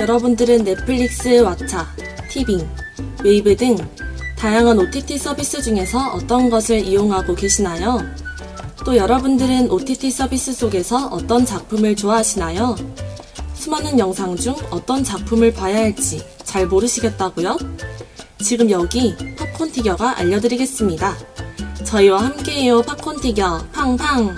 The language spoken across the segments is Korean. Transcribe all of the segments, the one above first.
여러분들은 넷플릭스, 왓챠, 티빙, 웨이브 등 다양한 OTT 서비스 중에서 어떤 것을 이용하고 계시나요? 또 여러분들은 OTT 서비스 속에서 어떤 작품을 좋아하시나요? 수많은 영상 중 어떤 작품을 봐야 할지 잘 모르시겠다고요? 지금 여기 팝콘 티겨가 알려드리겠습니다. 저희와 함께해요. 팝콘 티겨 팡팡!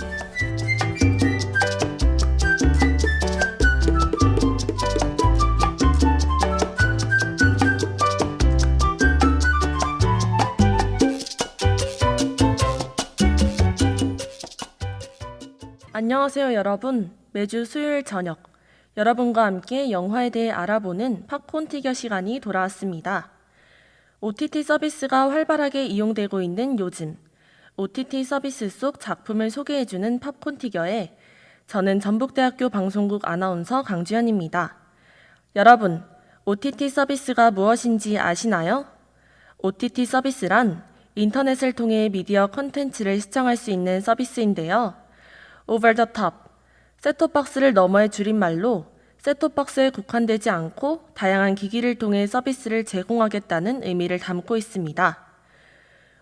안녕하세요 여러분. 매주 수요일 저녁 여러분과 함께 영화에 대해 알아보는 팝콘 티겨 시간이 돌아왔습니다. OTT 서비스가 활발하게 이용되고 있는 요즘 OTT 서비스 속 작품을 소개해주는 팝콘 티겨에 저는 전북대학교 방송국 아나운서 강주연입니다. 여러분, OTT 서비스가 무엇인지 아시나요? OTT 서비스란 인터넷을 통해 미디어 콘텐츠를 시청할 수 있는 서비스인데요. Over the top, 셋톱박스를 너머의 줄임말로 셋톱박스에 국한되지 않고 다양한 기기를 통해 서비스를 제공하겠다는 의미를 담고 있습니다.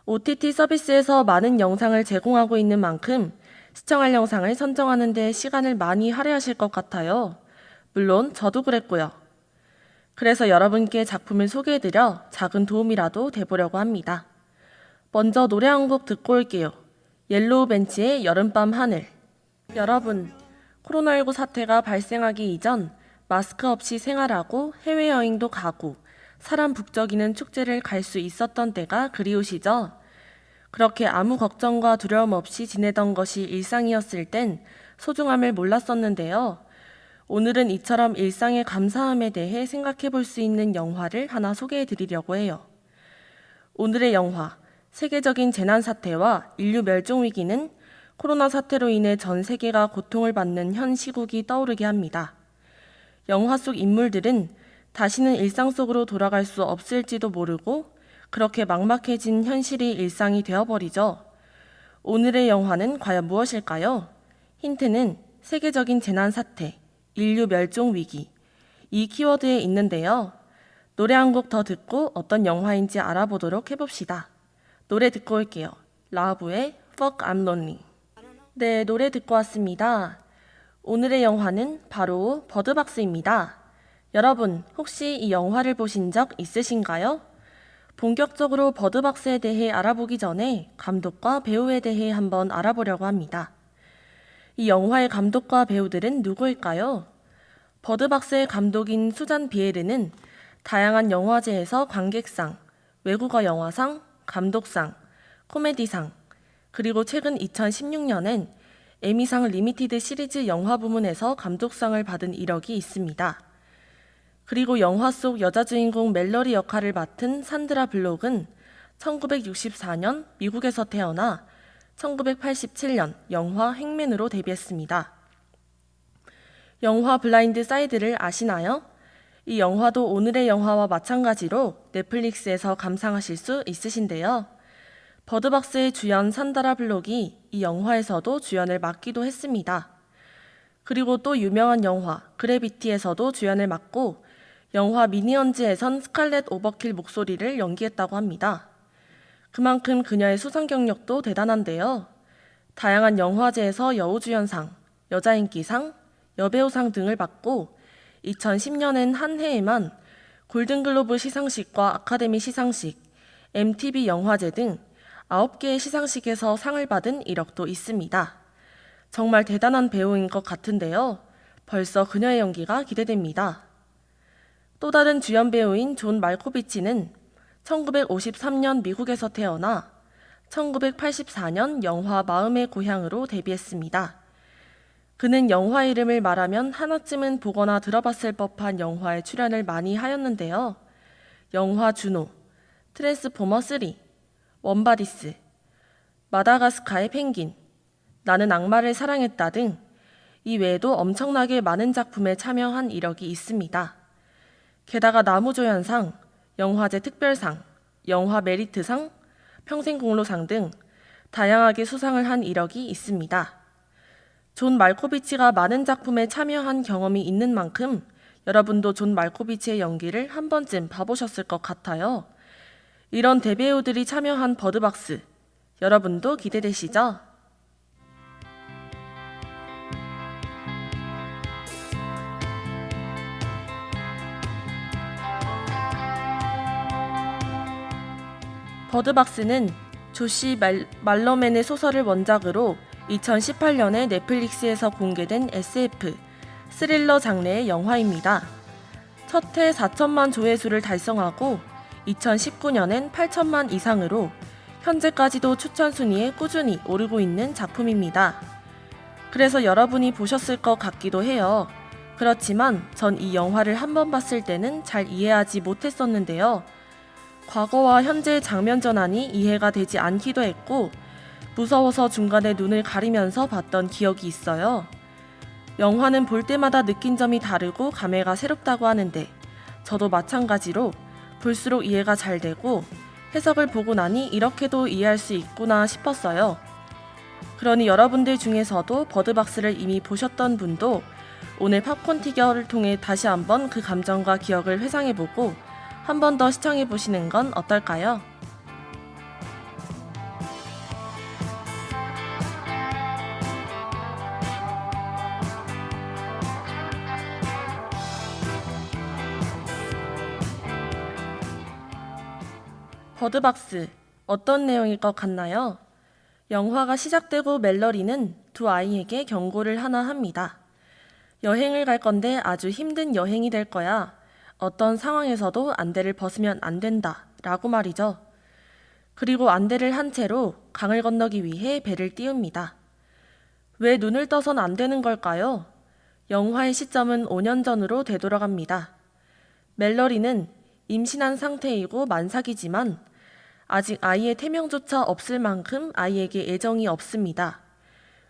OTT 서비스에서 많은 영상을 제공하고 있는 만큼 시청할 영상을 선정하는 데 시간을 많이 할애하실 것 같아요. 물론 저도 그랬고요. 그래서 여러분께 작품을 소개해드려 작은 도움이라도 돼보려고 합니다. 먼저 노래 한 곡 듣고 올게요. 옐로우 벤치의 여름밤 하늘. 여러분, 코로나19 사태가 발생하기 이전 마스크 없이 생활하고 해외여행도 가고 사람 북적이는 축제를 갈 수 있었던 때가 그리우시죠? 그렇게 아무 걱정과 두려움 없이 지내던 것이 일상이었을 땐 소중함을 몰랐었는데요. 오늘은 이처럼 일상의 감사함에 대해 생각해 볼 수 있는 영화를 하나 소개해 드리려고 해요. 오늘의 영화, 세계적인 재난 사태와 인류 멸종 위기는 코로나 사태로 인해 전 세계가 고통을 받는 현 시국이 떠오르게 합니다. 영화 속 인물들은 다시는 일상 속으로 돌아갈 수 없을지도 모르고 그렇게 막막해진 현실이 일상이 되어버리죠. 오늘의 영화는 과연 무엇일까요? 힌트는 세계적인 재난 사태, 인류 멸종 위기, 이 키워드에 있는데요. 노래 한 곡 더 듣고 어떤 영화인지 알아보도록 해봅시다. 노래 듣고 올게요. 라브의 Fuck I'm Lonely. 네, 노래 듣고 왔습니다. 오늘의 영화는 바로 버드박스입니다. 여러분, 혹시 이 영화를 보신 적 있으신가요? 본격적으로 버드박스에 대해 알아보기 전에 감독과 배우에 대해 한번 알아보려고 합니다. 이 영화의 감독과 배우들은 누구일까요? 버드박스의 감독인 수잔 비에르는 다양한 영화제에서 관객상, 외국어 영화상, 감독상, 코미디상, 그리고 최근 2016년엔 에미상 리미티드 시리즈 영화 부문에서 감독상을 받은 이력이 있습니다. 그리고 영화 속 여자 주인공 멜러리 역할을 맡은 산드라 블록은 1964년 미국에서 태어나 1987년 영화 행맨으로 데뷔했습니다. 영화 블라인드 사이드를 아시나요? 이 영화도 오늘의 영화와 마찬가지로 넷플릭스에서 감상하실 수 있으신데요. 버드박스의 주연 산드라 블록이 이 영화에서도 주연을 맡기도 했습니다. 그리고 또 유명한 영화 그래비티에서도 주연을 맡고 영화 미니언즈에선 스칼렛 오버킬 목소리를 연기했다고 합니다. 그만큼 그녀의 수상 경력도 대단한데요. 다양한 영화제에서 여우주연상, 여자인기상, 여배우상 등을 받고 2010년엔 한 해에만 골든글로브 시상식과 아카데미 시상식, MTV 영화제 등 9개의 시상식에서 상을 받은 이력도 있습니다. 정말 대단한 배우인 것 같은데요. 벌써 그녀의 연기가 기대됩니다. 또 다른 주연 배우인 존 말코비치는 1953년 미국에서 태어나 1984년 영화 마음의 고향으로 데뷔했습니다. 그는 영화 이름을 말하면 하나쯤은 보거나 들어봤을 법한 영화에 출연을 많이 하였는데요. 영화 주노, 트랜스포머 3, 원바디스, 마다가스카의 펭귄, 나는 악마를 사랑했다 등 이 외에도 엄청나게 많은 작품에 참여한 이력이 있습니다. 게다가 나무조연상, 영화제 특별상, 영화 메리트상, 평생공로상 등 다양하게 수상을 한 이력이 있습니다. 존 말코비치가 많은 작품에 참여한 경험이 있는 만큼 여러분도 존 말코비치의 연기를 한 번쯤 봐보셨을 것 같아요. 이런 대배우들이 참여한 버드박스, 여러분도 기대되시죠? 버드박스는 조시 말러맨의 소설을 원작으로 2018년에 넷플릭스에서 공개된 SF, 스릴러 장르의 영화입니다. 첫 해 4천만 조회수를 달성하고 2019년엔 8천만 이상으로 현재까지도 추천 순위에 꾸준히 오르고 있는 작품입니다. 그래서 여러분이 보셨을 것 같기도 해요. 그렇지만 전 이 영화를 한 번 봤을 때는 잘 이해하지 못했었는데요. 과거와 현재의 장면 전환이 이해가 되지 않기도 했고 무서워서 중간에 눈을 가리면서 봤던 기억이 있어요. 영화는 볼 때마다 느낀 점이 다르고 감회가 새롭다고 하는데 저도 마찬가지로 볼수록 이해가 잘 되고 해석을 보고 나니 이렇게도 이해할 수 있구나 싶었어요. 그러니 여러분들 중에서도 버드박스를 이미 보셨던 분도 오늘 팝콘 티격을 통해 다시 한번 그 감정과 기억을 회상해보고 한 번 더 시청해보시는 건 어떨까요? 버드박스, 어떤 내용일 것 같나요? 영화가 시작되고 멜러리는 두 아이에게 경고를 하나 합니다. 여행을 갈 건데 아주 힘든 여행이 될 거야. 어떤 상황에서도 안대를 벗으면 안 된다. 라고 말이죠. 그리고 안대를 한 채로 강을 건너기 위해 배를 띄웁니다. 왜 눈을 떠선 안 되는 걸까요? 영화의 시점은 5년 전으로 되돌아갑니다. 멜러리는 임신한 상태이고 만삭이지만 아직 아이의 태명조차 없을 만큼 아이에게 애정이 없습니다.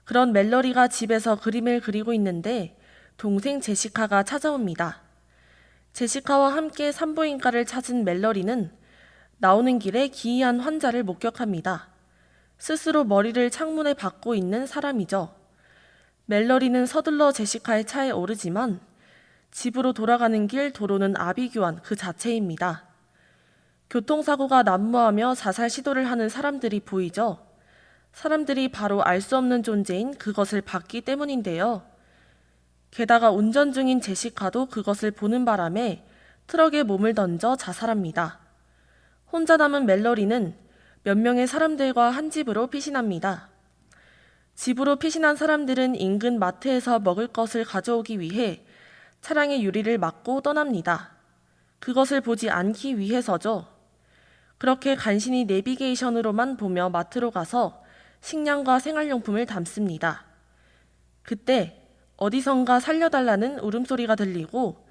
그런 멜러리가 집에서 그림을 그리고 있는데 동생 제시카가 찾아옵니다. 제시카와 함께 산부인과를 찾은 멜러리는 나오는 길에 기이한 환자를 목격합니다. 스스로 머리를 창문에 박고 있는 사람이죠. 멜러리는 서둘러 제시카의 차에 오르지만 집으로 돌아가는 길 도로는 아비규환 그 자체입니다. 교통사고가 난무하며 자살 시도를 하는 사람들이 보이죠. 사람들이 바로 알 수 없는 존재인 그것을 봤기 때문인데요. 게다가 운전 중인 제시카도 그것을 보는 바람에 트럭에 몸을 던져 자살합니다. 혼자 남은 멜러리는 몇 명의 사람들과 한 집으로 피신합니다. 집으로 피신한 사람들은 인근 마트에서 먹을 것을 가져오기 위해 차량의 유리를 막고 떠납니다. 그것을 보지 않기 위해서죠. 그렇게 간신히 내비게이션으로만 보며 마트로 가서 식량과 생활용품을 담습니다. 그때 어디선가 살려달라는 울음소리가 들리고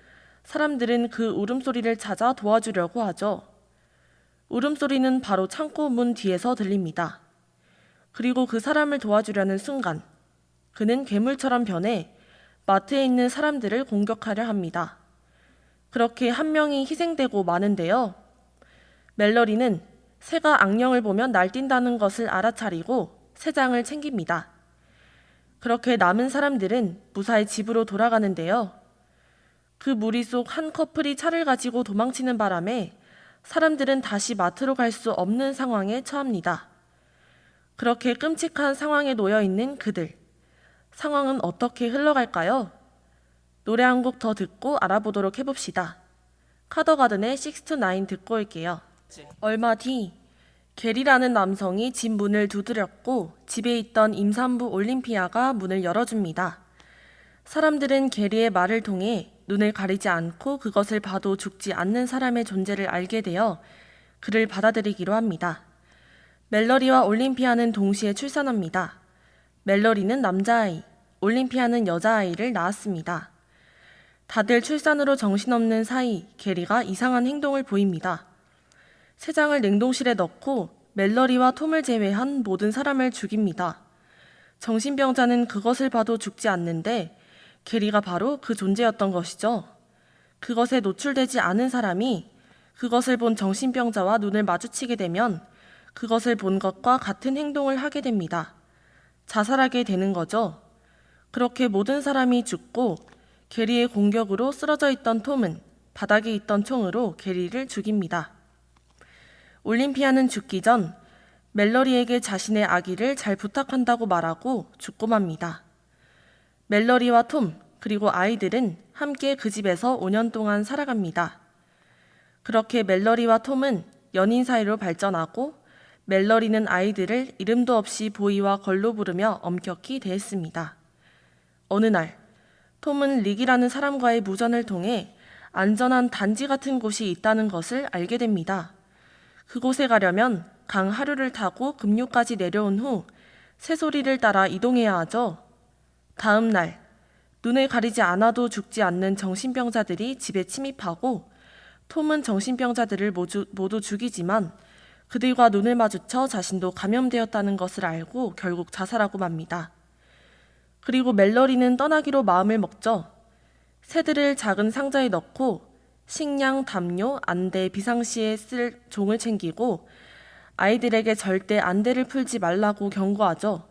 사람들은 그 울음소리를 찾아 도와주려고 하죠. 울음소리는 바로 창고 문 뒤에서 들립니다. 그리고 그 사람을 도와주려는 순간 그는 괴물처럼 변해 마트에 있는 사람들을 공격하려 합니다. 그렇게 한 명이 희생되고 마는데요. 멜러리는 새가 악령을 보면 날뛴다는 것을 알아차리고 새장을 챙깁니다. 그렇게 남은 사람들은 무사히 집으로 돌아가는데요. 그 무리 속 한 커플이 차를 가지고 도망치는 바람에 사람들은 다시 마트로 갈 수 없는 상황에 처합니다. 그렇게 끔찍한 상황에 놓여 있는 그들. 상황은 어떻게 흘러갈까요? 노래 한 곡 더 듣고 알아보도록 해봅시다. 카더가든의 6-9 듣고 올게요. 얼마 뒤 게리라는 남성이 집 문을 두드렸고 집에 있던 임산부 올림피아가 문을 열어줍니다. 사람들은 게리의 말을 통해 눈을 가리지 않고 그것을 봐도 죽지 않는 사람의 존재를 알게 되어 그를 받아들이기로 합니다. 멜러리와 올림피아는 동시에 출산합니다. 멜러리는 남자아이, 올림피아는 여자아이를 낳았습니다. 다들 출산으로 정신없는 사이 게리가 이상한 행동을 보입니다. 새장을 냉동실에 넣고 멜러리와 톰을 제외한 모든 사람을 죽입니다. 정신병자는 그것을 봐도 죽지 않는데 게리가 바로 그 존재였던 것이죠. 그것에 노출되지 않은 사람이 그것을 본 정신병자와 눈을 마주치게 되면 그것을 본 것과 같은 행동을 하게 됩니다. 자살하게 되는 거죠. 그렇게 모든 사람이 죽고 게리의 공격으로 쓰러져 있던 톰은 바닥에 있던 총으로 게리를 죽입니다. 올림피아는 죽기 전 멜러리에게 자신의 아기를 잘 부탁한다고 말하고 죽고 맙니다. 멜러리와 톰 그리고 아이들은 함께 그 집에서 5년 동안 살아갑니다. 그렇게 멜러리와 톰은 연인 사이로 발전하고 멜러리는 아이들을 이름도 없이 보이와 걸로 부르며 엄격히 대했습니다. 어느 날 톰은 릭이라는 사람과의 무전을 통해 안전한 단지 같은 곳이 있다는 것을 알게 됩니다. 그곳에 가려면 강 하류를 타고 급류까지 내려온 후 새소리를 따라 이동해야 하죠. 다음 날 눈을 가리지 않아도 죽지 않는 정신병자들이 집에 침입하고 톰은 정신병자들을 모두 죽이지만 그들과 눈을 마주쳐 자신도 감염되었다는 것을 알고 결국 자살하고 맙니다. 그리고 멜러리는 떠나기로 마음을 먹죠. 새들을 작은 상자에 넣고 식량, 담요, 안대, 비상시에 쓸 종을 챙기고 아이들에게 절대 안대를 풀지 말라고 경고하죠.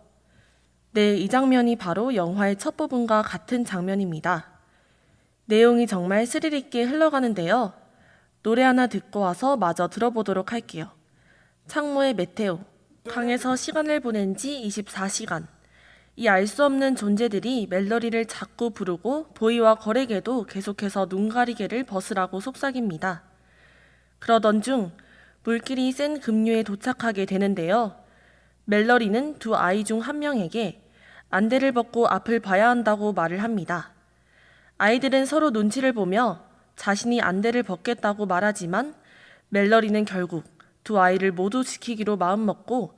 네, 이 장면이 바로 영화의 첫 부분과 같은 장면입니다. 내용이 정말 스릴 있게 흘러가는데요. 노래 하나 듣고 와서 마저 들어보도록 할게요. 창모의 메테오. 강에서 시간을 보낸 지 24시간. 이 알 수 없는 존재들이 멜러리를 자꾸 부르고 보이와 걸에게도 계속해서 눈가리개를 벗으라고 속삭입니다. 그러던 중 물길이 센 급류에 도착하게 되는데요. 멜러리는 두 아이 중 한 명에게 안대를 벗고 앞을 봐야 한다고 말을 합니다. 아이들은 서로 눈치를 보며 자신이 안대를 벗겠다고 말하지만 멜러리는 결국 두 아이를 모두 지키기로 마음먹고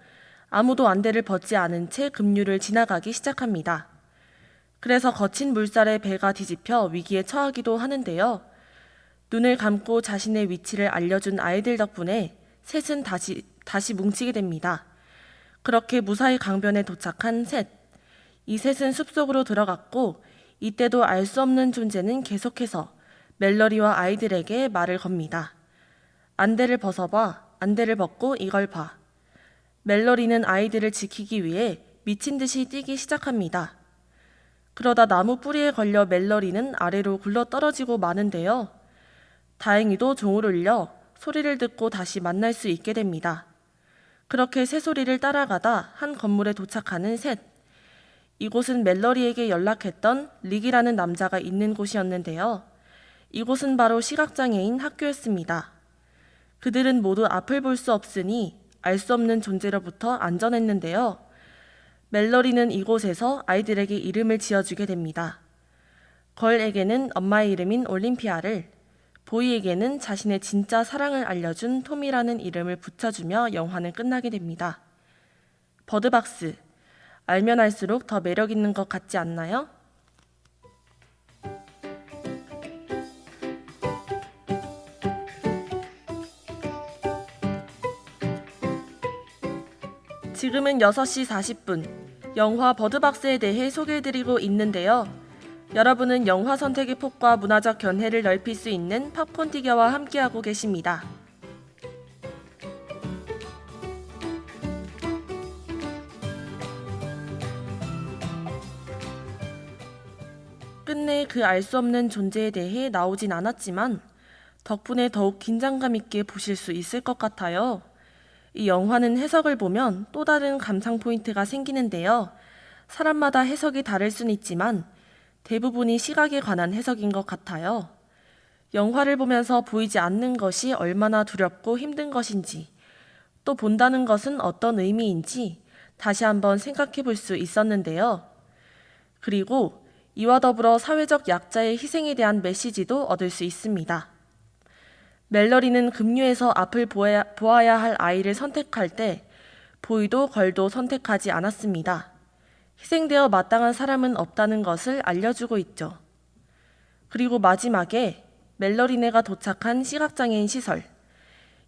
아무도 안대를 벗지 않은 채 급류를 지나가기 시작합니다. 그래서 거친 물살에 배가 뒤집혀 위기에 처하기도 하는데요. 눈을 감고 자신의 위치를 알려준 아이들 덕분에 셋은 다시 뭉치게 됩니다. 그렇게 무사히 강변에 도착한 셋. 이 셋은 숲속으로 들어갔고 이때도 알 수 없는 존재는 계속해서 멜러리와 아이들에게 말을 겁니다. 안대를 벗어봐. 안대를 벗고 이걸 봐. 멜러리는 아이들을 지키기 위해 미친 듯이 뛰기 시작합니다. 그러다 나무 뿌리에 걸려 멜러리는 아래로 굴러 떨어지고 마는데요. 다행히도 종을 울려 소리를 듣고 다시 만날 수 있게 됩니다. 그렇게 새소리를 따라가다 한 건물에 도착하는 셋. 이곳은 멜러리에게 연락했던 릭이라는 남자가 있는 곳이었는데요. 이곳은 바로 시각장애인 학교였습니다. 그들은 모두 앞을 볼 수 없으니 알 수 없는 존재로부터 안전했는데요. 멜러리는 이곳에서 아이들에게 이름을 지어주게 됩니다. 걸에게는 엄마의 이름인 올림피아를, 보이에게는 자신의 진짜 사랑을 알려준 톰이라는 이름을 붙여주며 영화는 끝나게 됩니다. 버드박스, 알면 알수록 더 매력 있는 것 같지 않나요? 지금은 6시 40분, 영화 버드박스에 대해 소개해드리고 있는데요. 여러분은 영화 선택의 폭과 문화적 견해를 넓힐 수 있는 팝콘 티겨와 함께하고 계십니다. 끝내 그 알 수 없는 존재에 대해 나오진 않았지만 덕분에 더욱 긴장감 있게 보실 수 있을 것 같아요. 이 영화는 해석을 보면 또 다른 감상 포인트가 생기는데요. 사람마다 해석이 다를 수는 있지만 대부분이 시각에 관한 해석인 것 같아요. 영화를 보면서 보이지 않는 것이 얼마나 두렵고 힘든 것인지, 또 본다는 것은 어떤 의미인지 다시 한번 생각해 볼 수 있었는데요. 그리고 이와 더불어 사회적 약자의 희생에 대한 메시지도 얻을 수 있습니다. 멜러리는 급류에서 앞을 보아야 할 아이를 선택할 때 보이도 걸도 선택하지 않았습니다. 희생되어 마땅한 사람은 없다는 것을 알려주고 있죠. 그리고 마지막에 멜러리네가 도착한 시각장애인 시설.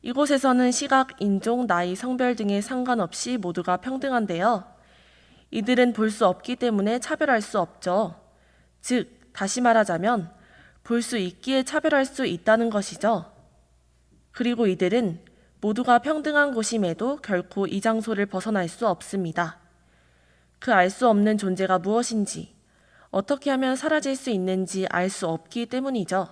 이곳에서는 시각, 인종, 나이, 성별 등에 상관없이 모두가 평등한데요. 이들은 볼 수 없기 때문에 차별할 수 없죠. 즉, 다시 말하자면 볼 수 있기에 차별할 수 있다는 것이죠. 그리고 이들은 모두가 평등한 곳임에도 결코 이 장소를 벗어날 수 없습니다. 그 알 수 없는 존재가 무엇인지, 어떻게 하면 사라질 수 있는지 알 수 없기 때문이죠.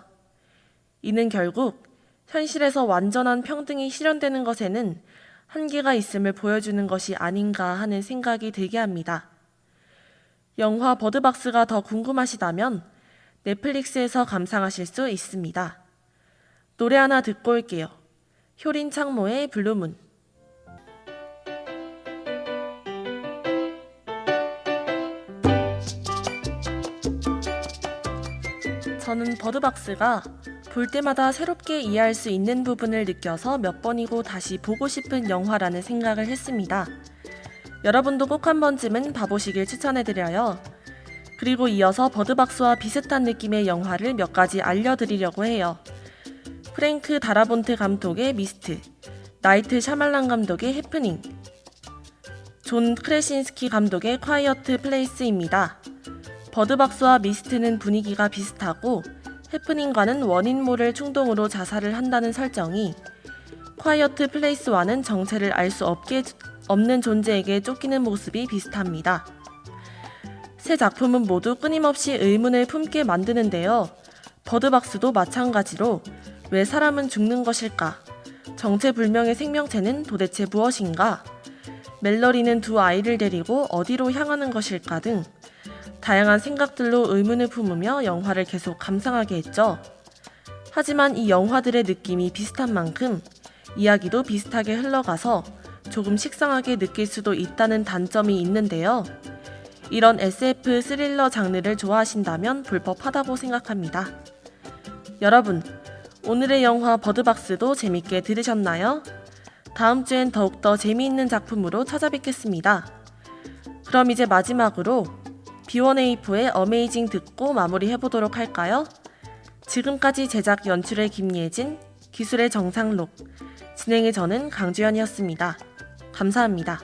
이는 결국 현실에서 완전한 평등이 실현되는 것에는 한계가 있음을 보여주는 것이 아닌가 하는 생각이 들게 합니다. 영화 버드박스가 더 궁금하시다면 넷플릭스에서 감상하실 수 있습니다. 노래 하나 듣고 올게요. 효린 창모의 블루문. 저는 버드박스가 볼 때마다 새롭게 이해할 수 있는 부분을 느껴서 몇 번이고 다시 보고 싶은 영화라는 생각을 했습니다. 여러분도 꼭 한 번쯤은 봐보시길 추천해드려요. 그리고 이어서 버드박스와 비슷한 느낌의 영화를 몇 가지 알려드리려고 해요. 프랭크 다라본트 감독의 미스트, 나이트 샤말란 감독의 해프닝, 존 크레신스키 감독의 콰이어트 플레이스입니다. 버드박스와 미스트는 분위기가 비슷하고 해프닝과는 원인 모를 충동으로 자살을 한다는 설정이, 콰이어트 플레이스와는 정체를 알 수 없는 존재에게 쫓기는 모습이 비슷합니다. 세 작품은 모두 끊임없이 의문을 품게 만드는데요. 버드박스도 마찬가지로 왜 사람은 죽는 것일까? 정체불명의 생명체는 도대체 무엇인가? 멜러리는 두 아이를 데리고 어디로 향하는 것일까 등 다양한 생각들로 의문을 품으며 영화를 계속 감상하게 했죠. 하지만 이 영화들의 느낌이 비슷한 만큼 이야기도 비슷하게 흘러가서 조금 식상하게 느낄 수도 있다는 단점이 있는데요. 이런 SF 스릴러 장르를 좋아하신다면 볼법하다고 생각합니다. 여러분, 오늘의 영화 버드박스도 재밌게 들으셨나요? 다음 주엔 더욱더 재미있는 작품으로 찾아뵙겠습니다. 그럼 이제 마지막으로 B1A4의 어메이징 듣고 마무리해보도록 할까요? 지금까지 제작 연출의 김예진, 기술의 정상록, 진행의 저는 강주연이었습니다. 감사합니다.